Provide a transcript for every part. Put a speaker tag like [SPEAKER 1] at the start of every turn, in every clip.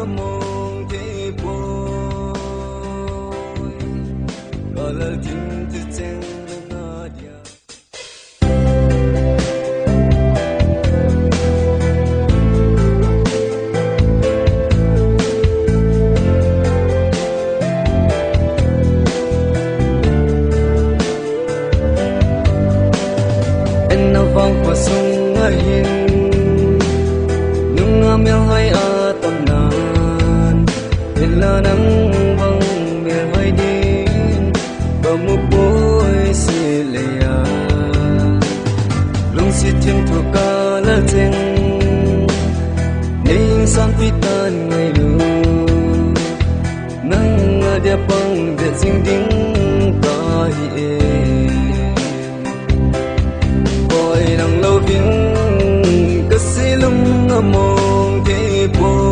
[SPEAKER 1] mong thế bôi có lời tin từ trên ngã dia en na vang qua sông ngài mèo hay ở tâm nan là nắng vắng mèo hay đi và một bối xì lệ lung xì thêm thuộc cả là chân nên sang phi tan ngày luôn nắng ở địa băng để dinh đinh ta hi coi nắng lâu vinh cái xì lung mong thế bôi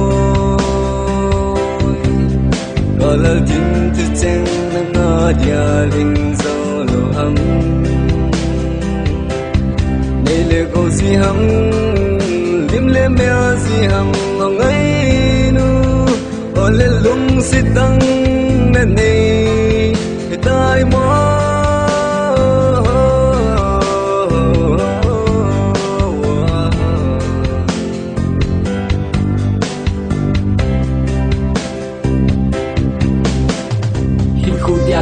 [SPEAKER 1] có lời tin từ trên ngã dia linh dấu lộ hầm đây là câu gì hầm lim lem mèo gì hầm ngong ấy nu ở lên lung xịt tăng nên này tai mò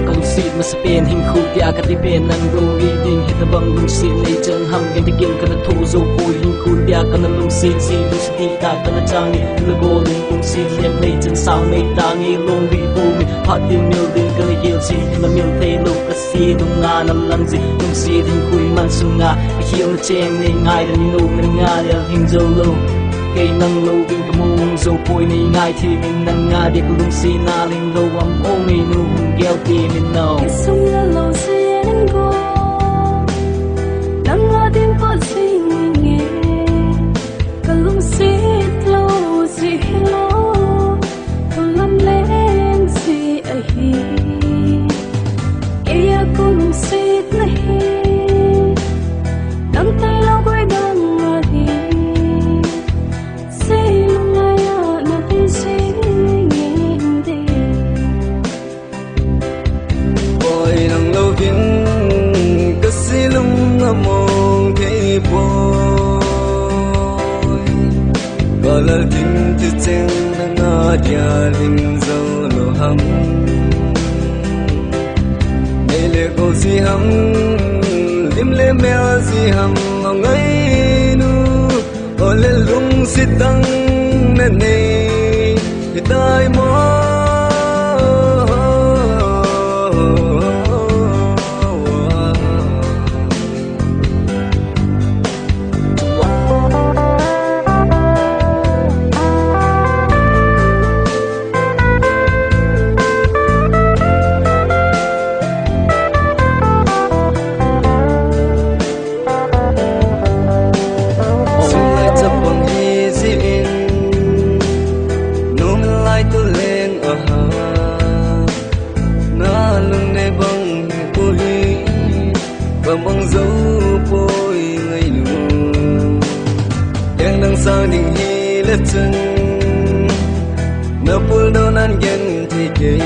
[SPEAKER 2] kalau sit masa pen hing khu dia kat di pen nang go reading hit the bang lung sit nei chang ham yang begin kana thu zo ko hing khu dia kana lung sit si lu sti ta kana chang ni le go lung sit lem nei chang sao nei ta ngi long vi bu mi hot dim mil din kana yel si la mil te lu ka si lung nga nam lang zi lung sit hing khu man sung nga hiel na cheng nei ngai da ni no nga ya hing zo lo cây nâng lâu vinh cái mông dâu bôi này ngay thì mình nâng nga để cùng si na linh lâu âm ô ngày nu hùng gheo thì mình nào
[SPEAKER 3] sông là lâu sẽ đến go nâng nga tiếng có gì nghe cả lung si lâu gì hello còn làm lên gì ấy kia cũng lung si này nâng tay lâu quay đằng nga đi
[SPEAKER 1] mong thế bôi có lời tin từ trên ngã dia linh dấu lộ hầm đây là câu gì hầm lim lem mèo gì hầm ngong ấy nu có lên lung xịt tăng nên này tai mò mong dấu bôi ngày luôn đang đằng sau đình hi lết chân nở phul đâu nan gen thì kề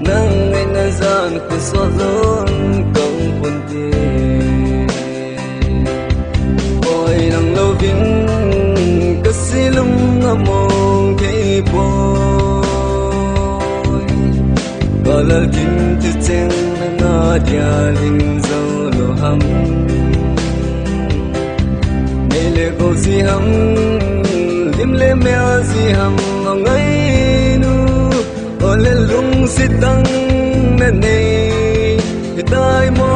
[SPEAKER 1] nang ngày nay gian cứ xóa rốn công quân tiền ôi nang lâu vinh cứ xí lung mong thế bôi có lời tin từ trên ngã dia linh dấu lộ hầm đây là câu gì hầm lim lem mèo gì hầm ngong ấy nu ở lên lung xịt tăng nên này tai mò